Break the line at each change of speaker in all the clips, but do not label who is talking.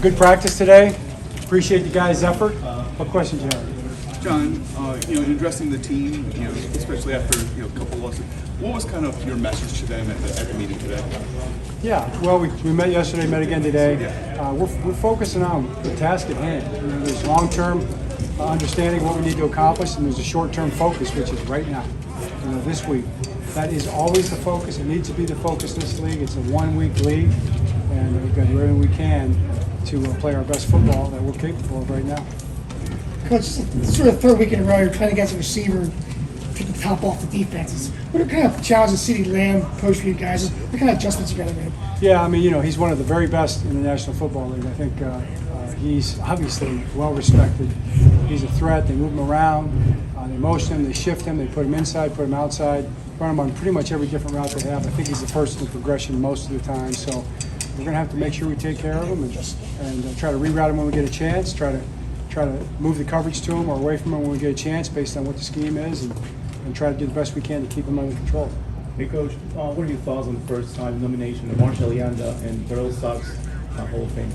Good practice today. Appreciate the guys' effort. What questions you have?
John, in addressing the team, especially after a couple losses, what was kind of your message to them at the meeting today?
Yeah, well, we met yesterday, met again today. We're focusing on the task at hand. There's long-term understanding of what we need to accomplish, and there's a short-term focus, which is right now, this week. That is always the focus. It needs to be the focus in this league. It's a one-week league, and we've got to do everything we can to play our best football that we're capable of right now.
Coach, it's sort of third week in a row, you're playing against a receiver and taking the top off the defenses. What are kind of challenges CeeDee Lamb posed for you guys? What kind of adjustments you got to make?
Yeah, I mean, he's one of the very best in the National Football League. I think he's obviously well respected. He's a threat. They move him around. They motion him. They shift him. They put him inside, put him outside, run him on pretty much every different route they have. I think he's the first in the progression most of the time. So we're going to have to make sure we take care of him and try to reroute him when we get a chance, try to move the coverage to him or away from him when we get a chance based on what the scheme is, and try to do the best we can to keep him under control.
Hey, Coach, what are your thoughts on the first-time nomination of Marshall Yanda and Terrell Suggs Hall of Fame?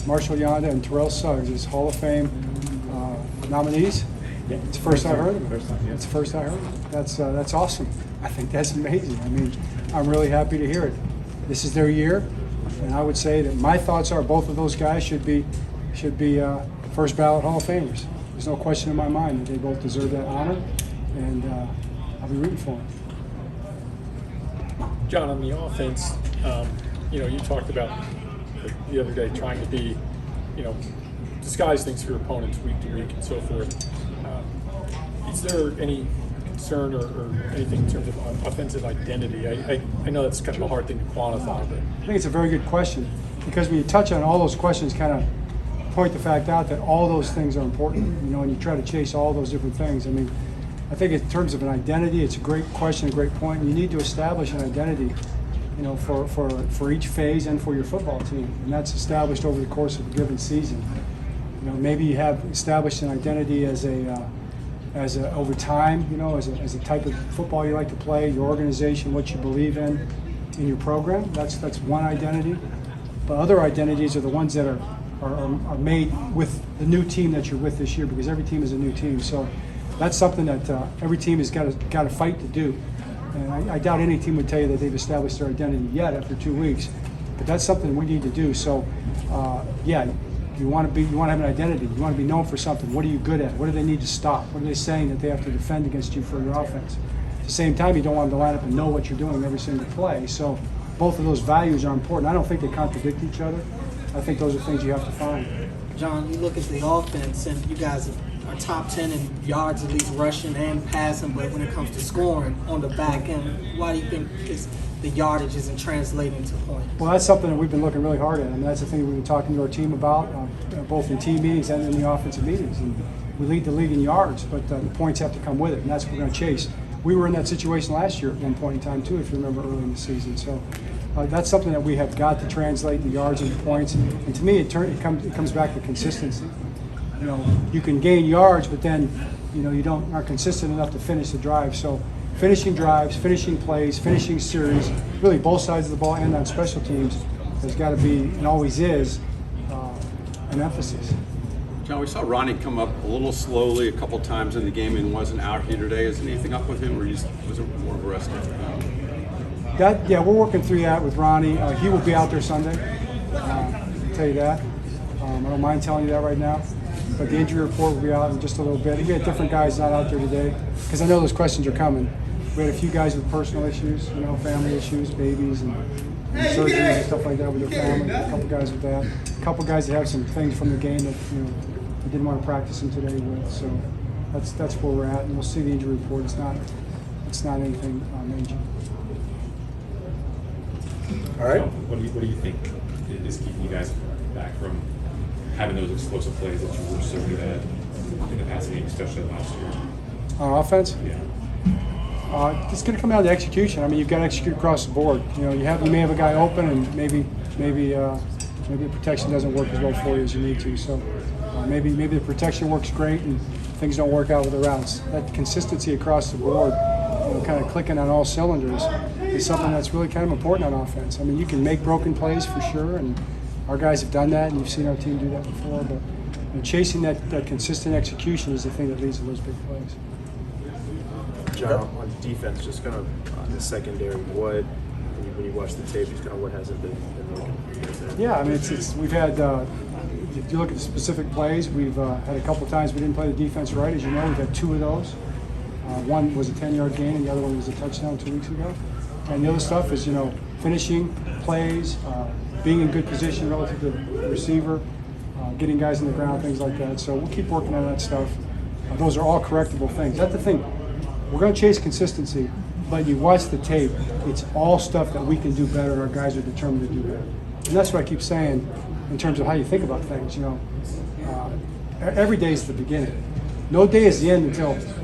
Marshall Yanda and Terrell Suggs is Hall of Fame nominees.
Yeah.
It's the first I heard of it.
First time, yeah.
It's the first I heard of it. That's awesome. I think that's amazing. I mean, I'm really happy to hear it. This is their year, and I would say that my thoughts are both of those guys should be first ballot Hall of Famers. There's no question in my mind that they both deserve that honor, and I'll be rooting for them.
John, on the offense, you talked about the other day trying to be, disguise things for your opponents week to week and so forth. Is there any concern or anything in terms of offensive identity? I know that's kind of a hard thing to quantify, but
I think it's a very good question, because when you touch on all those questions, kind of point the fact out that all those things are important, and you try to chase all those different things. I mean, I think in terms of an identity, it's a great question, a great point. You need to establish an identity, for each phase and for your football team, and that's established over the course of a given season. Maybe you have established an identity as over time, as a type of football you like to play, your organization, what you believe in your program. That's one identity. But other identities are the ones that are made with the new team that you're with this year, because every team is a new team. So that's something that every team has got to fight to do. And I doubt any team would tell you that they've established their identity yet after 2 weeks. But that's something we need to do. So, you want to have an identity. You want to be known for something. What are you good at? What do they need to stop? What are they saying that they have to defend against you for your offense? At the same time, you don't want them to line up and know what you're doing every single play. So both of those values are important. I don't think they contradict each other. I think those are things you have to find.
John, you look at the offense, and you guys are top 10 in yards, at least rushing and passing, but when it comes to scoring on the back end, why do you think the yardage isn't translating to points?
Well, that's something that we've been looking really hard at. I mean, that's the thing we've been talking to our team about, both in team meetings and in the offensive meetings. And we lead the league in yards, but the points have to come with it, and that's what we're going to chase. We were in that situation last year at one point in time, too, if you remember early in the season. So that's something that we have got to translate the yards into points. And to me, it comes back to consistency. You can gain yards, but then you aren't consistent enough to finish the drive. So finishing drives, finishing plays, finishing series, really both sides of the ball and on special teams has got to be, and always is, an emphasis.
John, we saw Ronnie come up a little slowly a couple times in the game and wasn't out here today. Is anything up with him, or was it more of a rest?
We're working through that with Ronnie. He will be out there Sunday. I'll tell you that. I don't mind telling you that right now. But the injury report will be out in just a little bit. We had different guys not out there today, because I know those questions are coming. We had a few guys with personal issues, family issues, babies, and surgeries and stuff like that with their family. A couple guys with that. A couple guys that have some things from the game that we didn't want to practice them today with. So that's where we're at, and we'll see the injury report. It's not anything major.
All right. What do you think is keeping you guys back from having those explosive plays that you were so good at in the past game, especially last year?
On offense?
Yeah.
It's going to come down to execution. I mean, you've got to execute across the board. You may have a guy open, and maybe the protection doesn't work as well for you as you need to. So maybe the protection works great, and things don't work out with the routes. That consistency across the board, kind of clicking on all cylinders, is something that's really kind of important on offense. I mean, you can make broken plays for sure, and our guys have done that, and you've seen our team do that before. But chasing that consistent execution is the thing that leads to those big plays.
John, on defense, just kind of on the secondary, when you watch the tape, just kind of what hasn't been working for you guys there?
Yeah, I mean, it's we've had. If you look at the specific plays, we've had a couple of times we didn't play the defense right. As you know, we've had 2 of those. One was a 10-yard gain, and the other one was a touchdown 2 weeks ago. And the other stuff is, finishing plays, being in good position relative to the receiver, getting guys in the ground, things like that. So we'll keep working on that stuff. Those are all correctable things. That's the thing. We're going to chase consistency, but you watch the tape, it's all stuff that we can do better, and our guys are determined to do better. And that's what I keep saying in terms of how you think about things. Every day is the beginning. No day is the end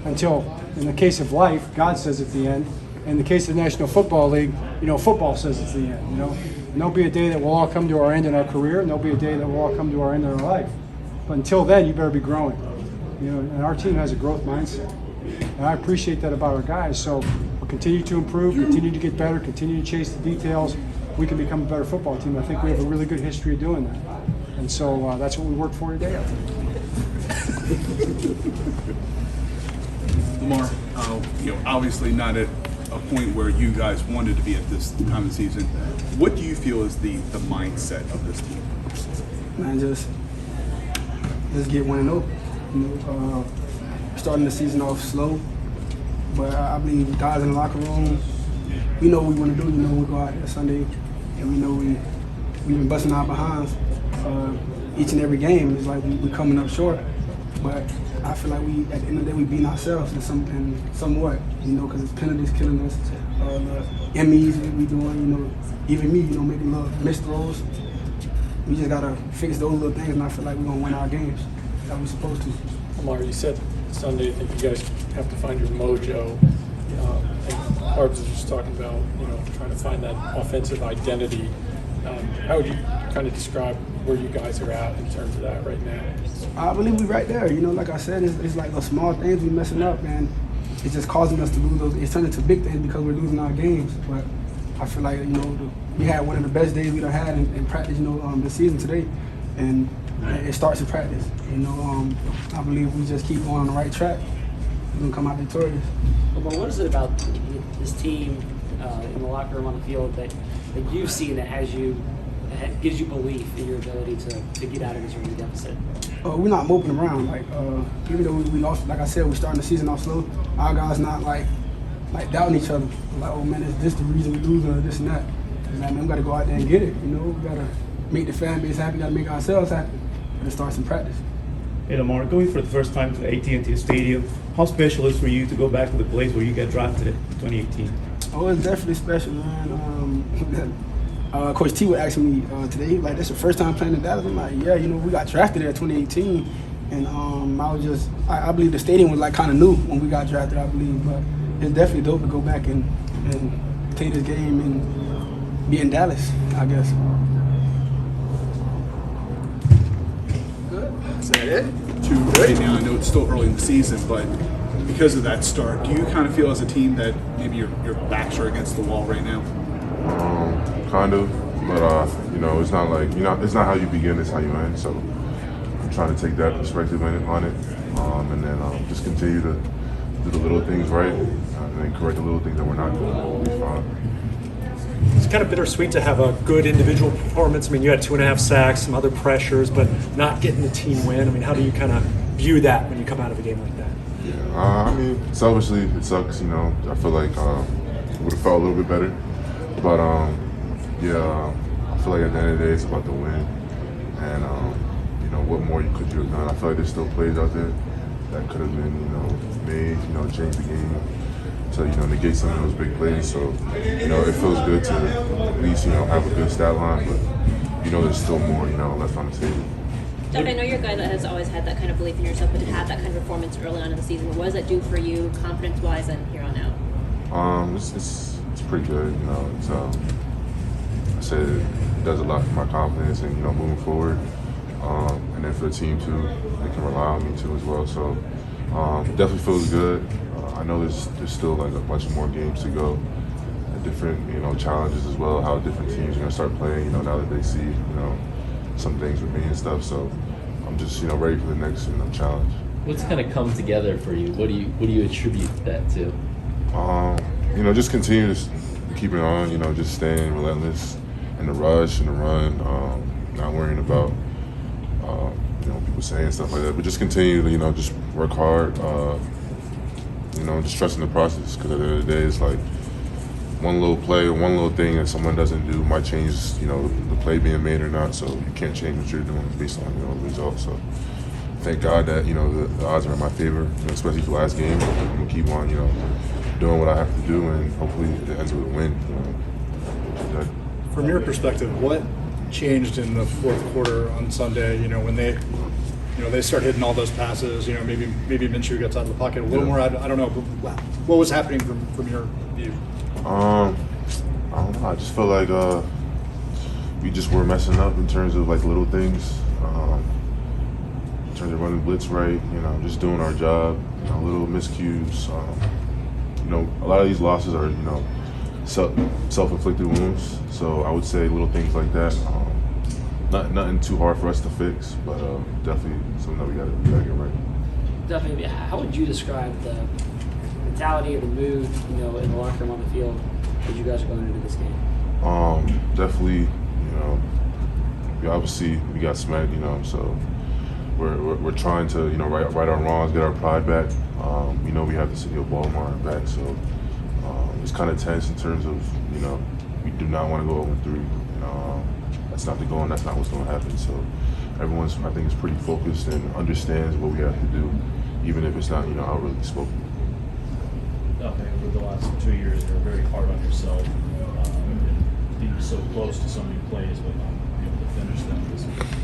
until in the case of life, God says it's the end. In the case of the National Football League, football says it's the end. And there'll be a day that we'll all come to our end in our career, and there'll be a day that we'll all come to our end in our life. But until then, you better be growing. And our team has a growth mindset. And I appreciate that about our guys. So we'll continue to improve, continue to get better, continue to chase the details. We can become a better football team. I think we have a really good history of doing that. And so that's what we work for today.
Lamar, obviously not at a point where you guys wanted to be at this time of the season. What do you feel is the mindset of this team?
Man, just get 1-0. Starting the season off slow, but I believe guys in the locker room, we know what we want to do. We go out there Sunday, and we know we've been busting our behinds each and every game. It's like we coming up short, but I feel like we, at the end of the day, we beat ourselves in somewhat, because it's penalties killing us, the MEs we doing, even me, making little missed throws. We just gotta fix those little things, and I feel like we're gonna win our games that we're supposed to.
Lamar, you said Sunday, I think you guys have to find your mojo. And Harbs was just talking about, trying to find that offensive identity. How would you kind of describe where you guys are at in terms of that right now?
I believe we're right there. Like I said, it's like the small things we messing up, and it's just causing us to lose those. It's turning to big things because we're losing our games. But I feel like, we had one of the best days we've had in practice, this season today. And it starts in practice. I believe we just keep going on the right track. We're going to come out victorious.
But what is it about this team in the locker room, on the field, that you've seen that gives you belief in your ability to get out of this early deficit?
We're not moping around. Even though we lost, like I said, we're starting the season off slow. Our guys not like doubting each other. Like, oh man, is this the reason we're losing, or this and that? Man, we got to go out there and get it. We got to make the fan base happy. Got to make ourselves happy. And it starts in practice.
Hey Lamar, going for the first time to the AT&T Stadium, how special is it for you to go back to the place where you got drafted in 2018?
Oh, it's definitely special, man. Coach T was asking me today, he was like, "This the first time playing in Dallas?" I'm like, "Yeah, we got drafted there in 2018, and I believe the stadium was kind of new when we got drafted, I believe, but it's definitely dope to go back and take this game and be in Dallas, I guess."
Is that it? Right now, I know it's still early in the season, but because of that start, do you kind of feel as a team that maybe your backs are against the wall right now?
Kind of, but it's not like it's not how you begin, it's how you end. So I'm trying to take that perspective on it, and then just continue to do the little things right, and then correct the little things that we're not doing. We'll be fine.
It's kind of bittersweet to have a good individual performance. I mean, you had 2.5 sacks, some other pressures, but not getting the team win. I mean, how do you kind of view that when you come out of a game like that?
Yeah, selfishly, it sucks. I feel like it would have felt a little bit better, but I feel like at the end of the day, it's about the win, and what more could you have done? I feel like there's still plays out there that could have been made, change the game to negate some of those big plays. So it feels good to at least have a good stat line, but there's still more left on the table.
Doug, I know you're a guy that has always had that kind of belief in yourself, but to have that kind of performance early on in the season, what does that do for you, confidence-wise, and here on out?
It's pretty good. It's I said it does a lot for my confidence and moving forward, and then for the team too, they can rely on me too as well. So it definitely feels good. I know there's still a bunch more games to go, and different challenges as well. How different teams are gonna start playing. Now that they see some things with me and stuff. So I'm just ready for the next challenge.
What's kind of come together for you? What do you attribute that to?
Just continue to keep it on. Just staying relentless in the rush and the run. Not worrying about people saying stuff like that, but just continue to just work hard. Just trusting the process, because at the end of the day, it's like one little play or one little thing that someone doesn't do might change the play being made or not. So you can't change what you're doing based on the results. So thank God that the odds are in my favor, especially for the last game. I'm gonna keep on doing what I have to do, and hopefully it ends with a win.
From your perspective, what changed in the fourth quarter on Sunday? When they start hitting all those passes. Maybe Minshew gets out of the pocket a little more. I don't know. But what was happening from your view?
I don't know. I just felt like we just were messing up in terms of like little things. In terms of running blitz right, just doing our job. Little miscues. A lot of these losses are self-inflicted wounds. So I would say little things like that. Nothing too hard for us to fix, but definitely something that we gotta get right.
Definitely. How would you describe the mentality or the mood, in the locker room on the field as you guys are going into this game?
Definitely. We got smacked. So we're trying to right our wrongs, get our pride back. We have the city of Baltimore back, so it's kind of tense in terms of we do not want to go 0-3. That's not the goal, and that's not what's going to happen. So everyone's, I think, is pretty focused and understands what we have to do, even if it's not, outwardly spoken.
Okay, over the last 2 years, you're very hard on yourself, and being so close to so many plays, but not being able to finish them.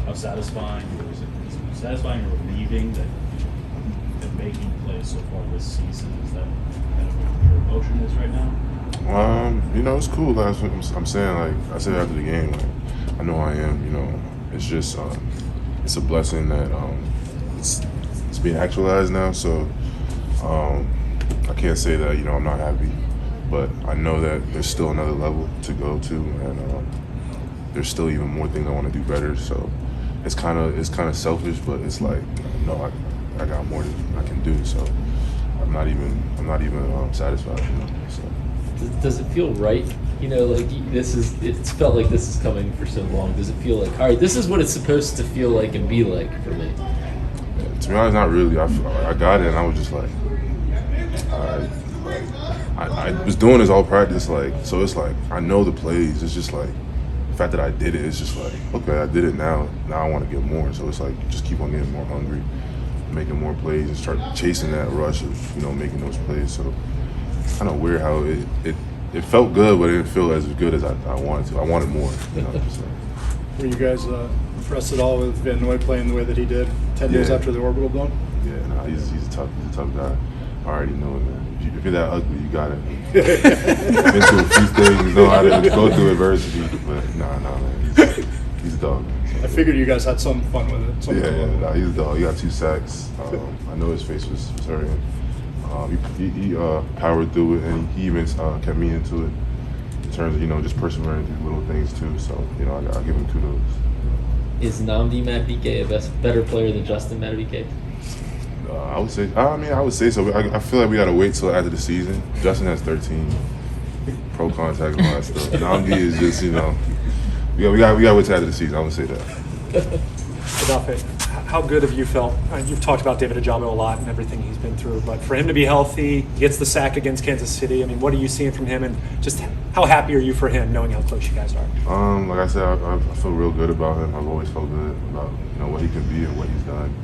How satisfying, is it satisfying or relieving that you've been making plays so far this season? Is that kind of what your emotion is right now?
It's cool. Like I'm saying, like I said after the game, like I know I am. It's just it's a blessing that it's being actualized now. So I can't say that I'm not happy, but I know that there's still another level to go to, and there's still even more things I want to do better. So it's kind of selfish, but it's like no, I got more that I can do. So I'm not even satisfied. So.
Does it feel right? It's felt like this is coming for so long. Does it feel like, all right, this is what it's supposed to feel like and be like for me?
Yeah, to be honest, not really. I got it, and I was just like, I was doing this all practice, so it's like I know the plays. It's just like the fact that I did it. It's just like, okay, I did it now. Now I want to get more. So it's like just keep on getting more hungry, making more plays, and start chasing that rush of making those plays. So. Kind of weird how it felt good, but it didn't feel as good as I wanted to. I wanted more. So.
Were you guys impressed at all with Van Noy playing the way that he did 10 days after the orbital blown?
Yeah, no, he's a tough guy. I already know it, man. If you're that ugly, you got it. Been through a few things, know how to go through adversity, but nah, man. He's a dog.
I figured you guys had some fun with it.
Yeah, he's a dog. He got 2 sacks. I know his face was hurting. He powered through it, and he even kept me into it in terms of just persevering through little things too. So I'll give him kudos.
Is Nnamdi Madubuike a better player than Justin Madubuike?
I would say. I would say so. I feel like we gotta wait till after the season. Justin has 13 pro contact and all that stuff. Nnamdi is just we gotta wait till after the season. I would say that.
How good have you felt? You've talked about David Ojabo a lot and everything he's been through, but for him to be healthy, he gets the sack against Kansas City. What are you seeing from him, and just how happy are you for him, knowing how close you guys are?
Like I said, I feel real good about him. I've always felt good about what he can be and what he's done.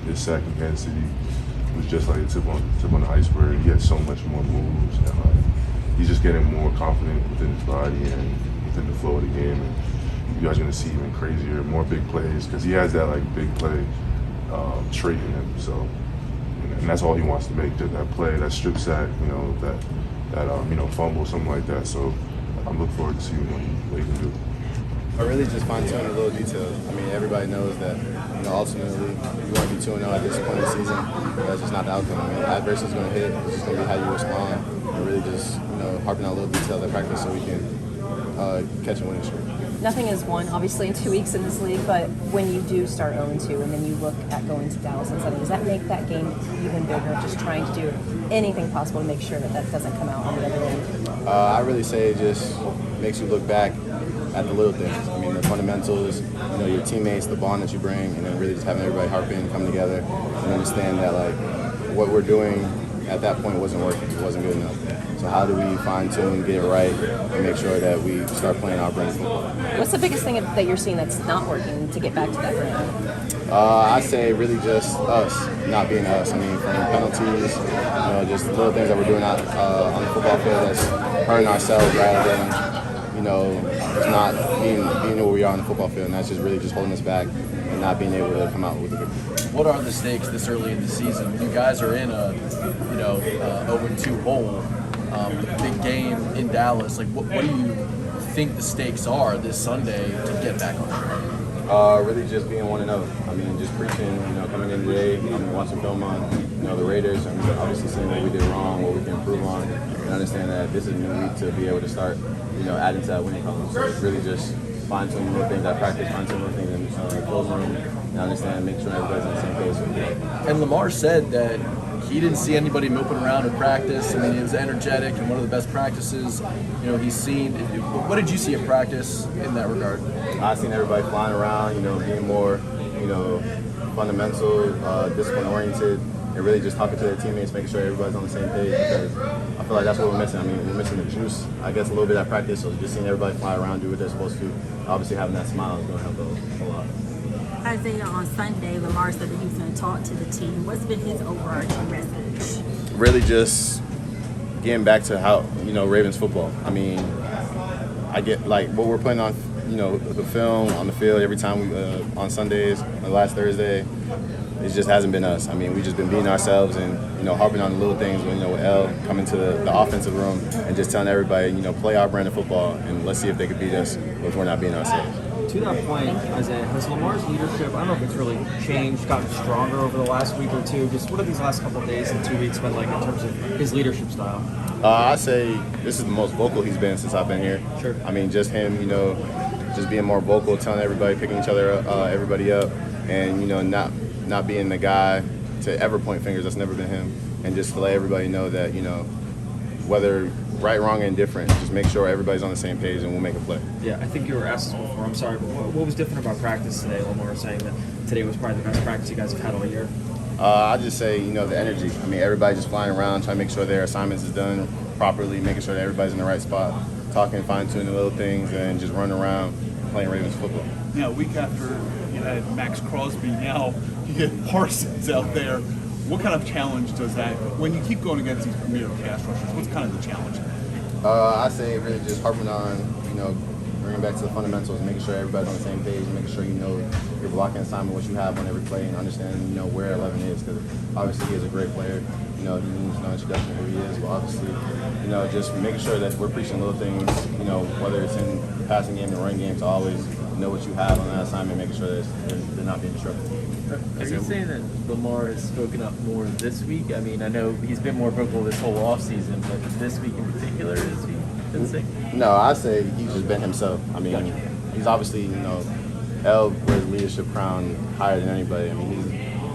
His sack in Kansas City was just like a tip on the iceberg. He had so much more moves, and he's just getting more confident within his body and within the flow of the game. And you guys are going to see even crazier, more big plays, because he has that big play trait in him. So, and that's all he wants to make, that play, that strip sack, that fumble, something like that. So I'm looking forward to seeing what he can do.
I really just fine-tune the little details. Everybody knows that ultimately you want to be 2-0 at this point in the season. That's just not the outcome. Adversity is going to hit. It's just going to be how you respond. And really just harping on little details at practice so we can catch a winning streak.
Nothing is won, obviously, in 2 weeks in this league, but when you do start 0-2 and then you look at going to Dallas on Sunday, does that make that game even bigger, just trying to do anything possible to make sure that that doesn't come out on the other end?
I really say it just makes you look back at the little things. I mean, the fundamentals, your teammates, the bond that you bring, and then really just having everybody harp in, come together, and understand that, like, what we're doing at that point wasn't working. It wasn't good enough. So how do we fine-tune, get it right, and make sure that we start playing our brand football?
What's the biggest thing that you're seeing that's not working to get back to that brand?
I say really just us, not being us. I mean, from penalties, just little things that we're doing out on the football field that's hurting ourselves rather than, just not being where we are on the football field. And that's just really just holding us back and not being able to come out with a victory.
What are the stakes this early in the season? You guys are in a 0-2 hole. The big game in Dallas. Like, what do you think the stakes are this Sunday to get back on track?
Really just being 1-0. I mean, just preaching, coming in today, watching film on, the Raiders, and obviously seeing what we did wrong, what we can improve on, and understand that this is a new week to be able to start, adding to that winning column. So it's really just fine-tuning little things at practice, fine-tuning little things in the closing room, and understand, make sure everybody's on the same page.
And Lamar said that he didn't see anybody moping around in practice. I mean, he was energetic and one of the best practices, he's seen. What did you see in practice in that regard?
I've seen everybody flying around, being more, fundamental, discipline-oriented, and really just talking to their teammates, making sure everybody's on the same page, because I feel like that's what we're missing. I mean, we're missing the juice, I guess, a little bit at practice, so just seeing everybody fly around, do what they're supposed to. Obviously, having that smile is going to help a lot.
Isaiah, on Sunday, Lamar said that he was going to talk to the team. What's been his overarching message?
Really just getting back to how, Ravens football. I mean, I get, like, what we're putting on, the film, on the field every time we, on Sundays, on last Thursday, it just hasn't been us. I mean, we've just been beating ourselves and, harping on the little things, with L coming to the offensive room and just telling everybody, play our brand of football and let's see if they can beat us if we're not beating ourselves.
To that point, Isaiah, has Lamar's leadership, I don't know if it's really changed, gotten stronger over the last week or two? Just what have these last couple of days and 2 weeks been like in terms of his leadership style?
I say this is the most vocal he's been since I've been here.
Sure.
I mean, just him, just being more vocal, telling everybody, picking everybody up, and, not being the guy to ever point fingers. That's never been him. And just to let everybody know that, whether right, wrong, or indifferent, just make sure everybody's on the same page and we'll make a play.
Yeah, I think you were asked this before. I'm sorry, but what was different about practice today? Lamar was saying that today was probably the best practice you guys have had all year.
I just say, the energy. I mean, everybody just flying around, trying to make sure their assignments is done properly, making sure that everybody's in the right spot, talking, fine-tuning little things, and just running around playing Ravens football.
A week after you had Max Crosby, now you get Parsons out there. What kind of challenge does that, when you keep going against these premier pass rushers, what's kind of the challenge?
I say really just harping on, bringing back to the fundamentals, making sure everybody's on the same page, and making sure your blocking assignment, what you have on every play, and understanding, where 11 is, because obviously he is a great player. He needs no introduction who he is, but obviously, just making sure that we're preaching little things, whether it's in the passing game or running game, to always know what you have on that assignment, making sure that they're not being disrupted.
Are you saying that Lamar has spoken up more this week? I mean, I know he's been more vocal this whole offseason, but this week in particular, has he been sick?
No, I say he's just been himself. I mean, he's obviously, L wears the leadership crown higher than anybody. I mean,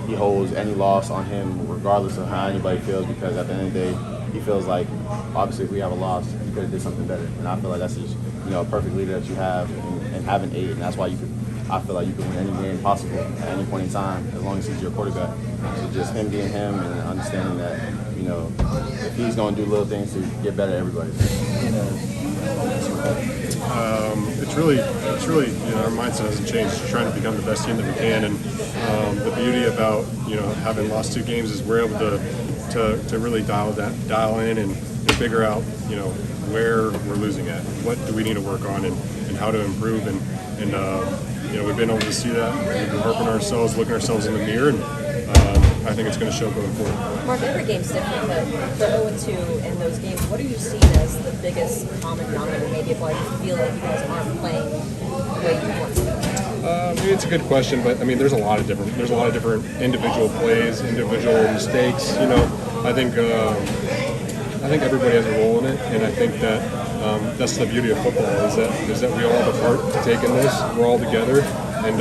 he holds any loss on him regardless of how anybody feels, because at the end of the day, he feels like, obviously, if we have a loss, you could have did something better. And I feel like that's just, a perfect leader that you have and having 8, and that's why I feel like you can win any game possible at any point in time, as long as he's your quarterback. So just him being him and understanding that, if he's going to do little things to get better at everybody.
It's really, our mindset hasn't changed. Just trying to become the best team that we can, and the beauty about, having lost 2 games is we're able to really dial in and figure out, where we're losing at, what do we need to work on, and how to improve, and we've been able to see that. We've been harping ourselves, looking ourselves in the mirror, and I think it's going to show going forward.
Mark, every game's different, but for 0-2 in those games, what are you seeing as the biggest common denominator maybe of why you feel like you guys aren't playing the way you want to?
Maybe it's a good question, but I mean, there's a lot of different individual plays, individual mistakes. I think everybody has a role in it, and I think that that's the beauty of football is that we all have a part to take in this. We're all together, and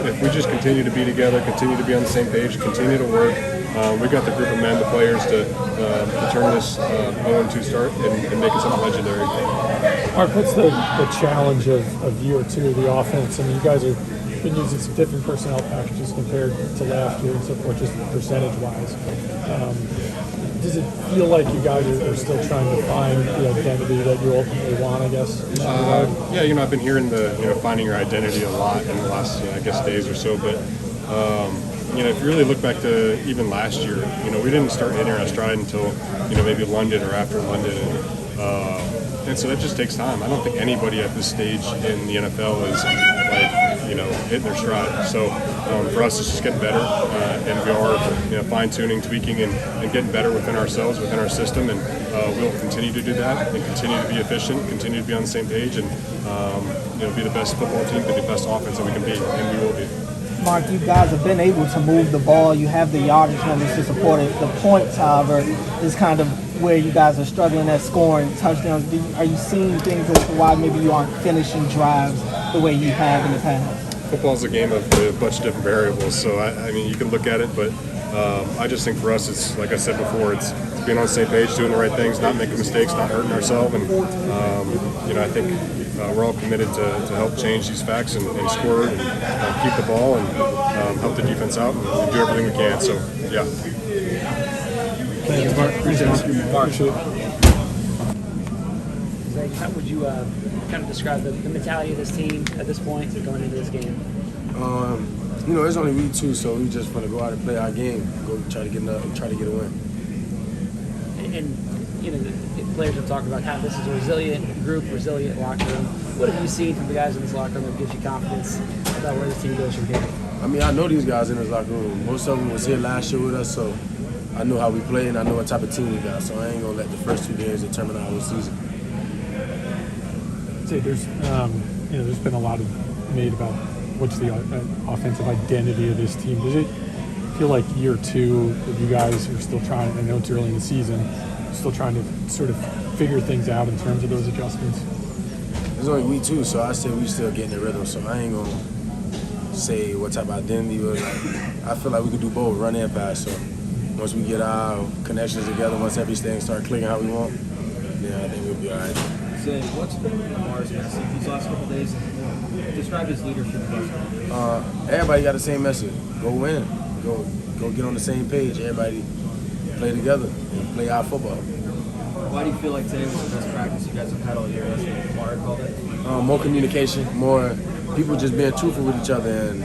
if we just continue to be together, continue to be on the same page, continue to work, we've got the group of men, the players, to turn this 0-2 start and make it something legendary.
Mark, what's the challenge of year two of the offense? I mean, you guys have been using some different personnel packages compared to last year and so forth, just percentage-wise. Does it feel like you guys are still trying to find the identity that you ultimately want, I guess?
Yeah, I've been hearing finding your identity a lot in the last, days or so, but if you really look back to even last year, we didn't start hitting our stride until, maybe London or after London. And so that just takes time. I don't think anybody at this stage in the NFL is hitting their stride. So for us, it's just getting better, and we are fine-tuning, tweaking, and getting better within ourselves, within our system, and we'll continue to do that and continue to be efficient, continue to be on the same page, and be the best football team, be the best offense that we can be, and we will be.
Mark, you guys have been able to move the ball. You have the yardage numbers to support it. The points, however, is kind of where you guys are struggling at scoring touchdowns. Are you seeing things as to why maybe you aren't finishing drives the way you have in the past?
Football's a game of a bunch of different variables, so I mean, you can look at it, but I just think for us, it's like I said before, it's being on the same page, doing the right things, not making mistakes, not hurting ourselves, and I think we're all committed to help change these facts and score and keep the ball and help the defense out and do everything we can. So yeah.
Thanks, Mark. Appreciate it.
Zay, how would you kind of describe the mentality of this team at this point going into this game?
It's only week 2, so we just want to go out and play our game, go try to get a win.
And the players have talked about how this is a resilient group, resilient locker room. What have you seen from the guys in this locker room that gives you confidence about where this team goes from here?
I mean, I know these guys in this locker room. Most of them was here last year with us, so I know how we play and I know what type of team we got. So I ain't gonna let the first 2 games determine our whole season.
I'd say there's been a lot made about what's the offensive identity of this team. Does it feel like year 2 that you guys are still trying? I know it's early in the season, still trying to sort of figure things out in terms of those adjustments.
It's only week 2, so I say we still getting the rhythm. So I ain't gonna say what type of identity. But I feel like we could do both, run and pass. So once we get our connections together, once everything start clicking how we want, then I think we'll be all right.
Zay, what's been Lamar's message these last couple of days? Describe his leadership.
Everybody got the same message. Go win. Go get on the same page. Everybody play together and play our football.
Why do you feel like today was the best practice you guys have had all year? That's what Lamar called it.
More communication, more people just being truthful with each other, and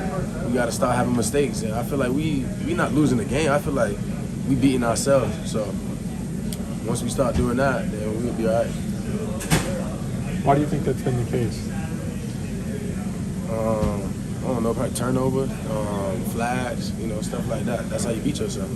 we got to start having mistakes. And I feel like we not losing the game. I feel like we beating ourselves. So once we start doing that, then we'll be all right.
Why do you think that's been the case?
I don't know, probably turnover, flags, stuff like that. That's how you beat yourself.